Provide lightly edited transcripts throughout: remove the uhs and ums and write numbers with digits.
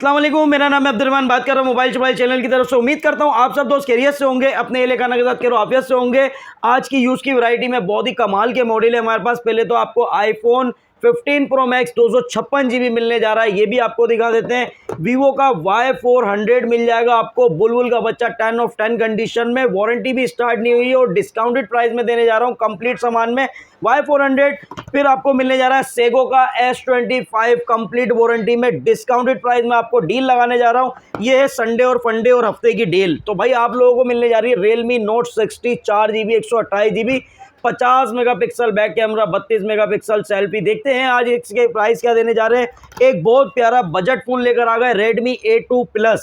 अस्सलाम वालेकुम, मेरा नाम है अब्दुल रहमान, बात कर रहा हूँ मोबाइल चैनल की तरफ से। उम्मीद करता हूँ आप सब दोस्त खैरियत से होंगे, अपने एले खाना के साथ करो आफियत से होंगे। आज की यूज़ की वैरायटी में बहुत ही कमाल के मॉडल है हमारे पास। पहले तो आपको आईफोन 15 प्रो मैक्स 256 GB मिलने जा रहा है, ये भी आपको दिखा देते हैं। वीवो का Y400 मिल जाएगा आपको, बुलबुल का बच्चा 10 ऑफ 10 कंडीशन में, वारंटी भी स्टार्ट नहीं हुई है और डिस्काउंटेड प्राइस में देने जा रहा हूँ कंप्लीट सामान में Y400। फिर आपको मिलने जा रहा है सेगो का S25 कंप्लीट वारंटी में, डिस्काउंटेड प्राइस में आपको डील लगाने जा रहा हूँ। ये है संडे और फंडे और हफ्ते की डील। तो भाई आप लोगों को मिलने जा रही है Realme Note 60 4GB 128GB 50 megapixel back camera, 32 megapixel selfie. देखते हैं आज इसके प्राइस क्या देने जा रहे हैं। एक बहुत प्यारा बजट फोन लेकर आ गए Redmi A2 Plus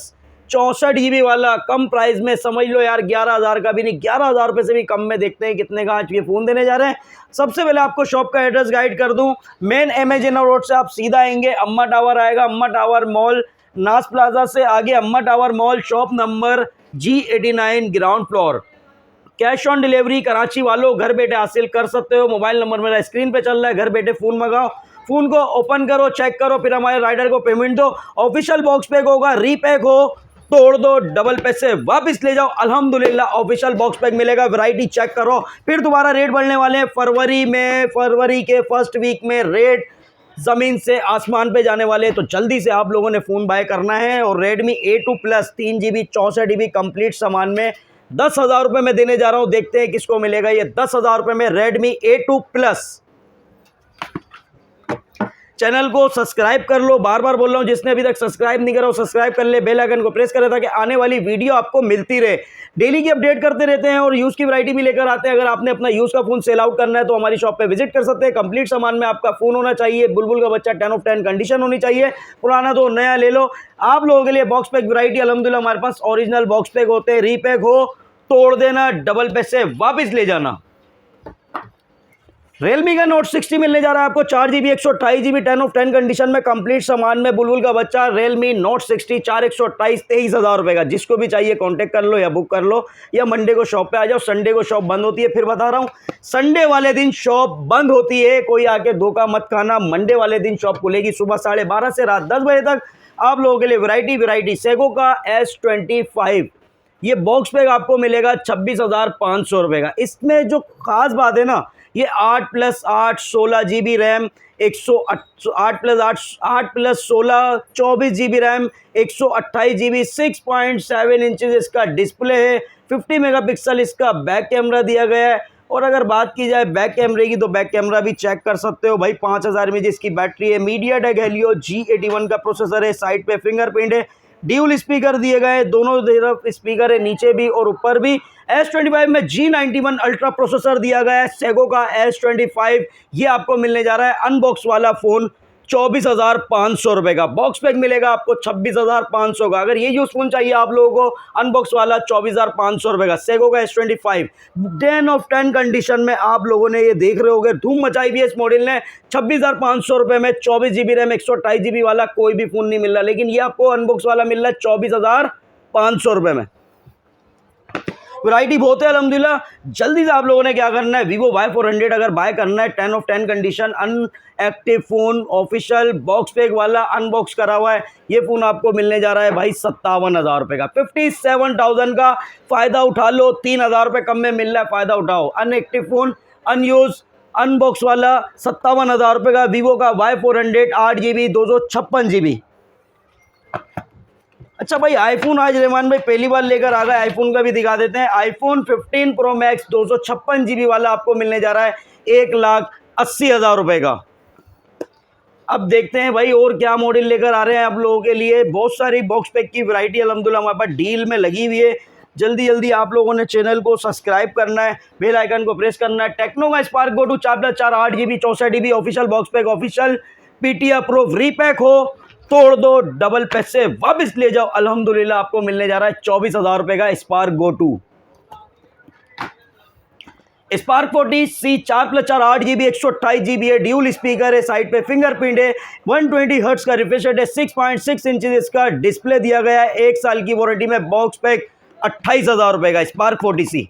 64GB वाला, कम प्राइस में, समझ लो यार 11,000 का भी नहीं, 11,000 रुपये से भी कम में। देखते हैं कितने का आज ये फ़ोन देने जा रहे हैं। सबसे पहले आपको शॉप का एड्रेस गाइड कर दूं। मेन एमेजिना रोड से आप सीधा आएंगे, अम्मा टावर आएगा, अम्मा टावर मॉल, नास प्लाजा से आगे अम्मा tower mall, shop number G89 ground floor. Cash on delivery Karachi वालों घर बैठे हासिल कर सकते हो। मोबाइल नंबर मेरा स्क्रीन पे चल रहा है, घर बैठे फ़ोन मंगाओ, फ़ोन को ओपन करो, चेक करो, फिर हमारे राइडर को पेमेंट दो। ऑफिशियल बॉक्स पैक होगा, रीपैक हो तोड़ दो, डबल पैसे वापस ले जाओ। अल्हम्दुलिल्लाह ऑफिशियल बॉक्स पैक मिलेगा। वैरायटी चेक करो, फिर दोबारा रेट बढ़ने वाले हैं फरवरी के फर्स्ट वीक में रेट ज़मीन से आसमान पे जाने वाले हैं। तो जल्दी से आप लोगों ने फ़ोन बाय करना है। और Redmi A2 Plus 3GB 64GB complete सामान में 10,000 रुपये में देने जा रहा हूँ। देखते हैं किसको मिलेगा ये 10,000 रुपये में Redmi A2 Plus। चैनल को सब्सक्राइब कर लो, बार बार बोल रहा हूँ, जिसने अभी तक सब्सक्राइब नहीं करा हो सब्सक्राइब कर ले, बेल आइकन को प्रेस करें ताकि आने वाली वीडियो आपको मिलती रहे। डेली की अपडेट करते रहते हैं और यूज़ की वैरायटी भी लेकर आते हैं। अगर आपने अपना यूज़ का फ़ोन सेल आउट करना है तो हमारी शॉप पे विजिट कर सकते हैं। कंप्लीट सामान में आपका फ़ोन होना चाहिए, बुलबुल का बच्चा 10 ऑफ 10 कंडीशन होनी चाहिए, पुराना तो नया ले लो। आप लोगों के लिए बॉक्स पैक वैरायटी अल्हम्दुलिल्लाह हमारे पास ओरिजिनल बॉक्स पैक होते हैं। रीपैक हो तोड़ देना, डबल पैसे वापस ले जाना। Realme का Note 60 मिलने जा रहा है आपको 4GB 128GB 10 ऑफ 10 कंडीशन में, कंप्लीट सामान में, बुलबुल का बच्चा Realme Note 60 4 128 23,000 रुपये का। जिसको भी चाहिए कांटेक्ट कर लो या बुक कर लो, या मंडे को शॉप पे आ जाओ। संडे को शॉप बंद होती है, फिर बता रहा हूँ संडे वाले दिन शॉप बंद होती है, कोई आके धोखा मत खाना। मंडे वाले दिन शॉप खुलेगी सुबह 12:30 से रात 10 बजे तक। आप लोगों के लिए वैरायटी सेगो का S25 ये बॉक्स पैक आपको मिलेगा 26,500 रुपये का। इसमें जो खास बात है ना, ये 8+8 16GB RAM, 8+16 24GB RAM, 128GB 6.7 inches इसका डिस्प्ले है, 50 मेगापिक्सल इसका बैक कैमरा दिया गया है। और अगर बात की जाए बैक कैमरे की तो बैक कैमरा भी चेक कर सकते हो भाई, 5000 mAh इसकी बैटरी है, MediaTek Helio G81 का प्रोसेसर है, साइड पे फिंगरप्रिंट है, ड्यूल स्पीकर दिए गए, दोनों तरफ स्पीकर है, नीचे भी और ऊपर भी। S25 में G91 अल्ट्रा प्रोसेसर दिया गया है। सेगो का S25 ये आपको मिलने जा रहा है अनबॉक्स वाला फ़ोन 24,500 रुपये का। बॉक्स पैक मिलेगा आपको 26,500 का। अगर ये यूज़ फ़ोन चाहिए आप लोगों को अनबॉक्स वाला 24,500 रुपये का, सेगो का S25 10 ऑफ 10 कंडीशन में। आप लोगों ने ये देख रहे होंगे, धूम मचाई भी है इस मॉडल ने। 26,500 रुपये में 24GB रैम 128GB वाला कोई भी फ़ोन नहीं मिल रहा, लेकिन ये आपको अनबॉक्स वाला मिल रहा है 24,500 रुपये में। वैरायटी बहुत है अल्हम्दुलिल्लाह। जल्दी से आप लोगों ने क्या करना है, Vivo Y400 अगर बाय करना है, 10 of 10 condition unactive phone, official box pack वाला, अनबॉक्स करा हुआ है, ये फ़ोन आपको मिलने जा रहा है भाई 57,000 रुपये का। 57,000 का फ़ायदा उठा लो, 3,000 रुपये कम में मिल रहा है, फ़ायदा उठाओ। अनएक्टिव फ़ोन, अनयूज, अनबॉक्स वाला 57,000 रुपये का। Vivo का Y400 8GB 256GB। अच्छा भाई, आईफोन आज रहमान भाई पहली बार लेकर आ गए, आईफोन का भी दिखा देते हैं। आईफोन 15 प्रो मैक्स 256GB वाला आपको मिलने जा रहा है 1,80,000 रुपये का। अब देखते हैं भाई और क्या मॉडल लेकर आ रहे हैं आप लोगों के लिए। बहुत सारी बॉक्स पैक की वैरायटी अल्हम्दुलिल्लाह हमारे पास डील में लगी हुई है। जल्दी जल्दी आप लोगों ने चैनल को सब्सक्राइब करना है, बेल आइकन को प्रेस करना है। टेक्नो का Spark Go two 4+4 8GB 64GB official box pack, official PTI approve, repack हो तोड़ दो, डबल पैसे वापस ले जाओ। अल्हम्दुलिल्लाह आपको मिलने जा रहा है 24,000 रुपये का Spark Go to. Spark 40C 4+4 8GB 128GB है, ड्यूल स्पीकर है, साइड पे फिंगरप्रिंट है, 120 हर्ट्ज का रिफ्रेश रेट है, 6.6 इंचेस इसका डिस्प्ले दिया गया है, 1 साल की वारंटी में। बॉक्स पैक 28,000 रुपये का स्पार्क 40C।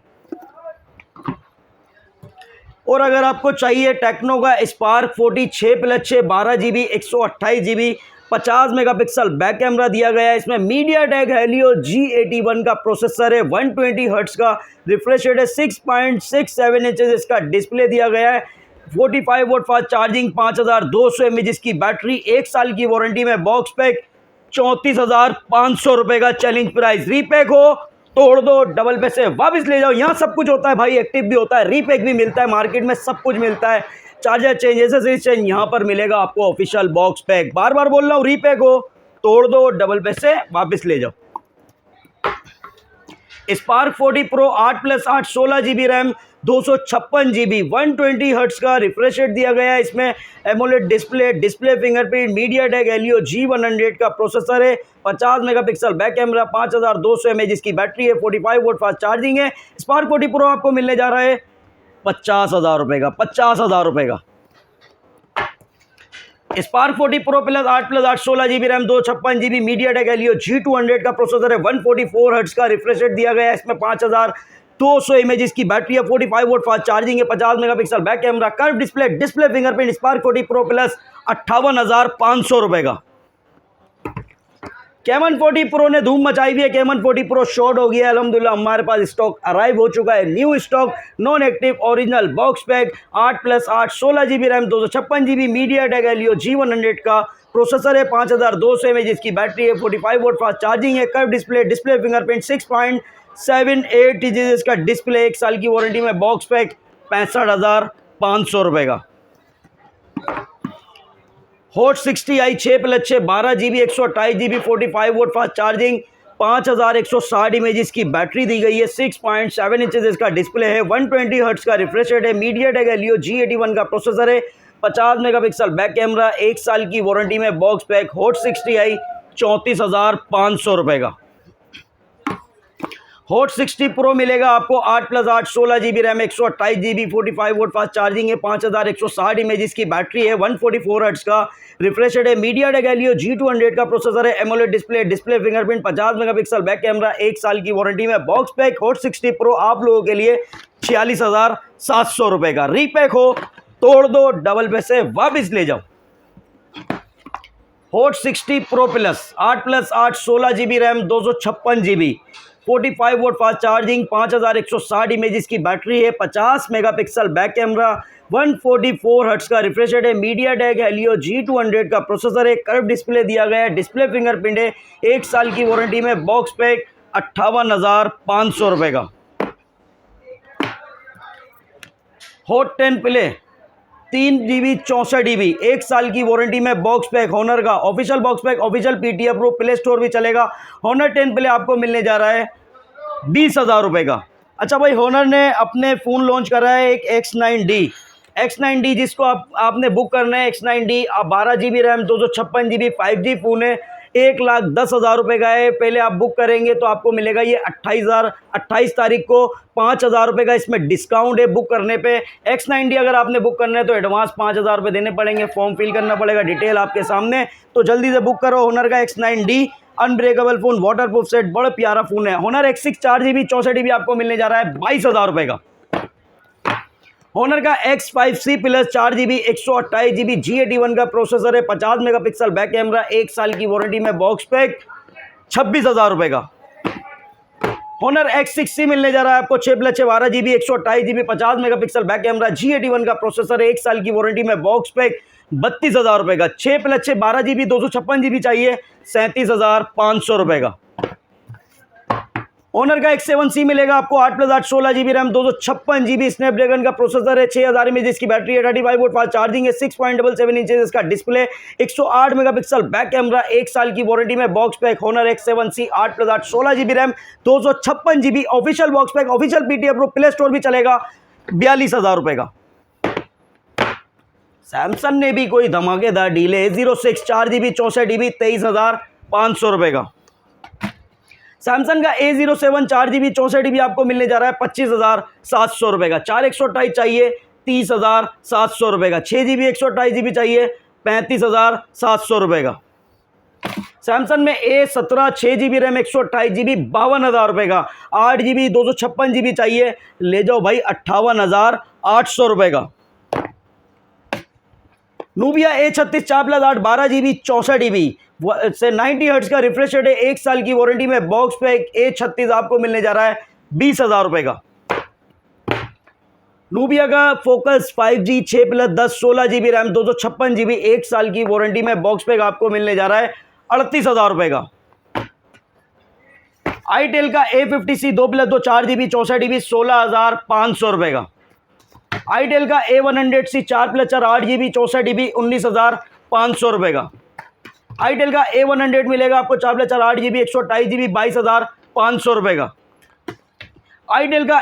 और अगर आपको चाहिए टेक्नो का spark 40 6+6 12GB 128GB 50 megapixel back camera दिया गया है। इसमें मीडियाटेक हेलियो G81 का प्रोसेसर है, 120 हर्ट्ज का रिफ्रेश रेट है, 6.67 इंचेस इसका डिस्प्ले दिया गया है, 45 वोल्ट फास्ट चार्जिंग, 5200 mAh की बैटरी, 1 साल की वारंटी में बॉक्स पैक, 34,500 रुपए का चैलेंज प्राइस। रीपैक हो तोड़ दो, डबल पैसे वापस ले जाओ। यहाँ सब कुछ होता है भाई, एक्टिव भी होता है, रीपैक भी मिलता है, मार्केट में सब कुछ मिलता है, चार्जर चेंज, एसेसरीज चेंज, यहाँ पर मिलेगा आपको ऑफिशियल बॉक्स पैक। बार बार बोल रहा हूँ, रीपैक हो तोड़ दो, डबल पैसे वापस ले जाओ। Spark 40 pro 8+8 16GB RAM, 256GB, 120 hertz का रिफ्रेश रेट दिया गया है। इसमें AMOLED display fingerprint, MediaTek Helio G100 का प्रोसेसर है, 50 मेगापिक्सल बैक कैमरा, 5200 mAh की बैटरी है, 45 वोल्ट फास्ट चार्जिंग है। स्पार्क 40 प्रो आपको मिलने जा रहा है 50,000 रुपये का, 50,000 रुपये का। Spark 40 pro plus 8+8 16GB RAM, 256GB, MediaTek Helio G200 का प्रोसेसर है, 144 हर्ट्ज का रिफ्रेश रेट दिया गया है। इसमें 5200 mAh की बैटरी है, 45 वोल्ट फास्ट चार्जिंग है, 50 megapixel back camera, curve display fingerprint. Spark 40 pro plus 58,500 रुपये का। कैमन 40 प्रो ने धूम मचाई हुई है, कैमन 40 प्रो शॉर्ट हो गया है, अल्हम्दुलिल्लाह हमारे पास स्टॉक अराइव हो चुका है, new stock, non active, original box pack, 8+8 16GB RAM, 256GB, MediaTek Helio G100 का प्रोसेसर है, 5200 mAh की बैटरी है, 45 वोल्ट फास्ट चार्जिंग है, कर्व डिस्प्ले फिंगरप्रिंट, 6.78 इंचेस का डिस्प्ले, 1 साल की वारंटी में बॉक्स पैक, 65,500 रुपये का। Hot 60i 6+6 12GB 128GB 45 volt fast charging, 5160 mAh की बैटरी दी गई है, 6.7 इंचेस इसका डिस्प्ले है, 120 हर्ट्ज का रिफ्रेश रेट है, मीडियाटेक हेलियो G81 का प्रोसेसर है, 50 मेगापिक्सल बैक कैमरा, 1 साल की वारंटी में बॉक्स पैक। हॉट 60i 34,500 रुपये का। हॉट 60 प्रो मिलेगा आपको 8+8 16GB RAM, 128GB, 45 volt fast charging है, 5160 mAh की बैटरी है, 144 हर्ट्ज का रिफ्रेश रेट है, मीडियाटेक हेलियो G200 का प्रोसेसर है, AMOLED display fingerprint, 50 megapixel back camera, 1 साल की वारंटी में बॉक्स पैक। हॉट 60 प्रो आप लोगों के लिए 46,700 रुपये का। रीपैक हो तोड़ दो, डबल पैसे वापस ले जाओ। Hot 60 pro plus 8+8 16GB RAM, 256GB, 45 volt fast charging, 5160 mAh की बैटरी है, 50 मेगापिक्सल बैक कैमरा, 144 हर्ट्ज का रिफ्रेश रेट है, मीडियाटेक हेलियो G200 का प्रोसेसर है, कर्व डिस्प्ले दिया गया है, डिस्प्ले फिंगरप्रिंट है, 1 साल की वारंटी में बॉक्स पैक, 58,500 रुपये का। हॉट 10 प्ले 3GB 64GB 1 साल की वारंटी में बॉक्स पैक, हॉनर का official box pack, official PTF pro, play store भी चलेगा। हॉनर 10 प्ले आपको मिलने जा रहा है 20,000 रुपये का। अच्छा भाई, हॉनर ने अपने फ़ोन लॉन्च करा है एक X9D जिसको आपने बुक करना है। X9D 12GB RAM, 256GB 5G phone है, 1,10,000 रुपये का है। पहले आप बुक करेंगे तो आपको मिलेगा ये 28 तारीख को 5,000 रुपये का इसमें डिस्काउंट है बुक करने पे। X9D अगर आपने बुक करना है तो एडवांस 5,000 रुपये देने पड़ेंगे, फॉर्म फिल करना पड़ेगा, डिटेल आपके सामने, तो जल्दी से बुक करो। हॉनर का X9D unbreakable phone, waterproof set, बड़ा प्यारा फ़ोन है। हॉनर X6 4GB 64GB आपको मिलने जा रहा है 22,000 रुपये का। हॉनर का X5C plus 4GB 128GB G81 का प्रोसेसर है, 50 मेगापिक्सल बैक कैमरा, 1 साल की वारंटी में बॉक्स पैक, 26,000 रुपये का। हॉनर X6C मिलने जा रहा है आपको 6+6 12GB 128GB 50 megapixel back camera, G81 का प्रोसेसर है, 1 साल की वारंटी में बॉक्स पैक, 32,000 रुपये का। 6+6 12GB 256GB चाहिए, 37,500 रुपये का। हॉनर का X7C मिलेगा आपको 8+8 16GB रैम, 256GB स्नैपड्रैगन का प्रोसेसर है, 6000 mAh इसकी बैटरी है, 35 वोल्ट फास्ट चार्जिंग है, 6.77 इंचेस इसका डिस्प्ले, 108 मेगापिक्सल बैक कैमरा, 1 साल की वारंटी में box pack. Honor X7C 8+8 16GB RAM, 256GB official box pack, official PTF pro, play store भी चलेगा, 42,000 रुपये का। सैमसंग ने भी कोई धमाकेदार डील है, A06 4GB 64GB 23,500 रुपये का। सैमसंग का A07 4GB 64GB आपको मिलने जा रहा है 25,700 रुपये का। 4 128 चाहिए 30,700 रुपये का। 6GB 128GB चाहिए 35,700 रुपये का। सैमसंग में A17 6GB रैम 128GB 52,000 रुपये का। 8GB 256GB चाहिए, ले जाओ भाई 58,800 रुपये का। नूबिया A36 4+8 12 GB 64 GB से 90 हर्ट्ज का रिफ्रेश रेट है, 1 साल की वारंटी में बॉक्स पैक A36 आपको मिलने जा रहा है 20,000 रुपए का। नूबिया का focus 5G 6+10 16 GB RAM 256 GB 1 साल की वारंटी में बॉक्स पैक आपको मिलने जा रहा है 38,000 रुपए का। आईटेल का A50C 2+2 4 GB 64 GB 16,500 रुपए का। आईटेल का A100C 4+4 8 GB 64 GB 19,500 रुपए का। आईटेल का A100 मिलेगा आपको 4+4 8 GB 128 GB 22,500 रुपए का। आईटेल का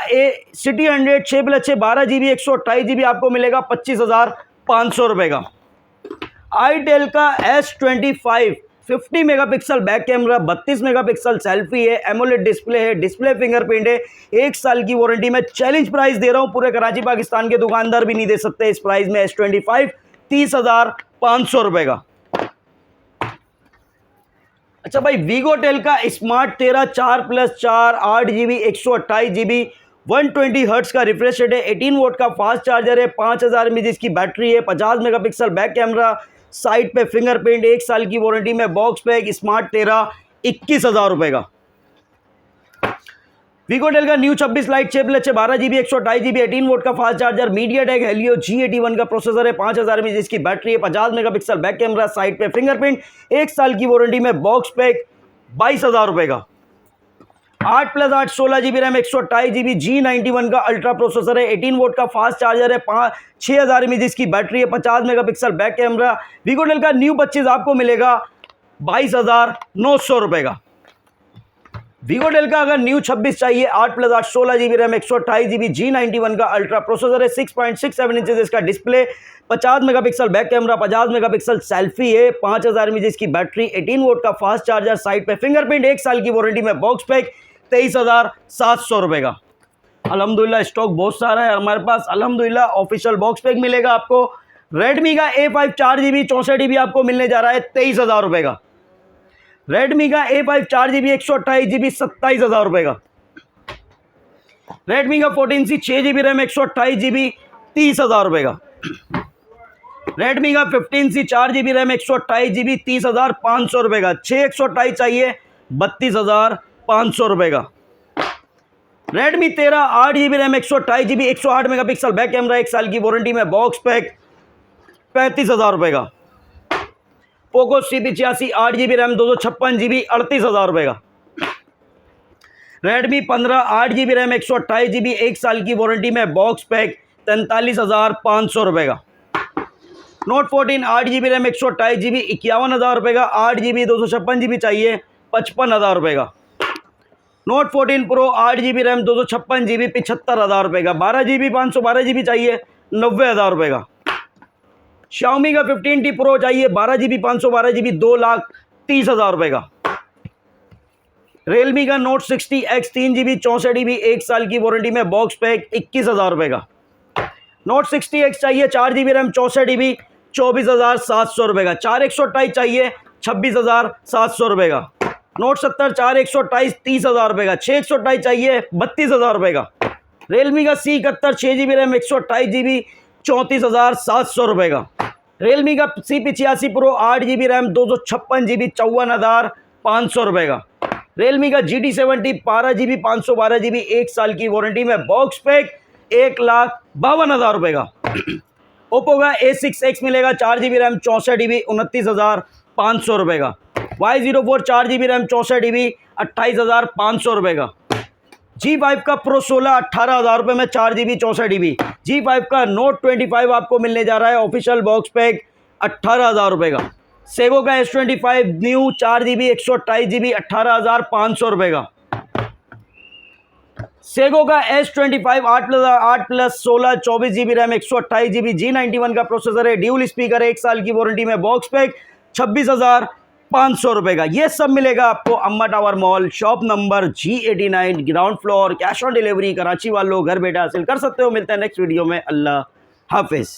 सिटी 100 6+6 12 GB 128 GB आपको मिलेगा 25,500 रुपए का। आईटेल का S25 50 megapixel back camera 32 megapixel selfie है, एमोलेड डिस्प्ले है, डिस्प्ले फिंगरप्रिंट है, 1 साल की वारंटी में चैलेंज प्राइस दे रहा हूं, पूरे कराची पाकिस्तान के दुकानदार भी नहीं दे सकते इस प्राइस में। S25 30,500 रुपए का। अच्छा भाई, वीगोटेल का स्मार्ट 13 4+4 8 GB 128 GB 120 हर्ट्ज का रिफ्रेश रेट है, 18 वोट का फास्ट चार्जर है, 5000 mAh की बैटरी है, 50 मेगापिक्सल बैक कैमरा, साइड पे फिंगरप्रिंट, 1 साल की वारंटी में बॉक्स पैक स्मार्ट 13 21,000 रुपए का। वीगोटेल का new 26 lite 6+6 12 GB 128 GB 18 watt का fast charger, MediaTek Helio G81 का प्रोसेसर है, 5000 mAh की बैटरी है, 50 मेगापिक्सल बैक कैमरा, साइड पे फिंगरप्रिंट, 1 साल की वारंटी में बॉक्स पैक 22,000 रुपए का। 8+8 16 GB रैम 128 GB G91 का अल्ट्रा प्रोसेसर है, 18 वोट का फास्ट चार्जर है, 6000 mAh की बैटरी है, 50 मेगापिक्सल बैक कैमरा। वीगोटेल का न्यू 25 आपको मिलेगा 22,900 रुपए का। वीगोटेल का अगर न्यू 26 चाहिए 8+8 16 GB रैम 128 GB G91 का अल्ट्रा प्रोसेसर है, 6.67 इंचेस इसका display, 50 megapixel back camera, 50 megapixel selfie है, 5000 mAh की बैटरी, 18 वोट का फास्ट चार्जर, साइड पे फिंगरप्रिंट, 1 साल की वारंटी में बॉक्स पैक 23,700 रुपए का। अल्हम्दुलिल्लाह स्टॉक बहुत सारा है हमारे पास, अल्हम्दुलिल्लाह ऑफिशियल बॉक्स पैक मिलेगा आपको। रेडमी का A5 4 GB 64 GB आपको मिलने जा रहा है 23,000 रुपए का। रेडमी का A5 4 GB 128 GB 27,000 रुपए का। रेडमी का 14C 6 GB रैम 128 GB 30,000 रुपए का। रेडमी का 15C 4 GB रैम 128 GB 30,500 रुपए का। 6 128 चाहिए 32,500 रुपए का। Redmi 13 8 GB RAM 128 GB 108 megapixel back camera, 1 साल की वारंटी में बॉक्स पैक 35,000 रुपए का। Poco C85 8 GB RAM 256 GB 38,000 रुपए का। रेडमी 15 8 GB रैम 128 GB 1 साल की वारंटी में बॉक्स पैक 43,500 रुपए का। नोट 14 8 GB रैम 128 GB 51,000 रुपए का। 8 GB 256 GB चाहिए 55,000 रुपए का। Note 14 pro 8 GB RAM 256 GB 75,000 रुपए का। 12 GB 512 GB चाहिए 90,000 रुपए का। Xiaomi का 15T प्रो चाहिए 12 GB 512 GB 2,30,000 रुपए का। रियलमी का नोट 60X 3 GB 64 GB 1 साल की वारंटी में बॉक्स पैक 21,000 रुपए का। नोट 60X चाहिए 4 GB रैम 64 GB 24,700 रुपए का। 4 128 चाहिए 26,700 रुपए का। नोट 70 4 128 30,000 रुपए का। 6 128 चाहिए 32,000 रुपए का। रियलमी का C71 6 GB रैम 128 GB 34,700 रुपए का। रियलमी का C85 pro 8 GB RAM 256 GB 54,500 रुपए का। रियलमी का GT70 12 GB 512 GB 1 साल की वारंटी में बॉक्स पैक 1,52,000 रुपए का। ओप्पो का A6X मिलेगा 4 GB रैम 64 GB 29,500 रुपए का। Y04 4 GB रैम 64 GB 28,500 रुपए का। G5 का प्रो 16 18,000 रुपए में 4 GB 64 GB। G5 का नोट 25 आपको मिलने जा रहा है ऑफिशियल बॉक्स पैक 18,000 रुपए का। सेगो का S25 न्यू 4 GB 128 GB 18,500 रुपए का। सेगो का S25 8+16 24 GB RAM 128 GB G91 का प्रोसेसर है, ड्यूल स्पीकर है, 1 साल की वारंटी में बॉक्स पैक 26,500 रुपए का। ये सब मिलेगा आपको अम्मा tower mall shop number G89 ground floor. Cash on delivery Karachi वालों घर बैठे हासिल कर सकते हो। मिलते हैं नेक्स्ट वीडियो में। अल्लाह हाफिज।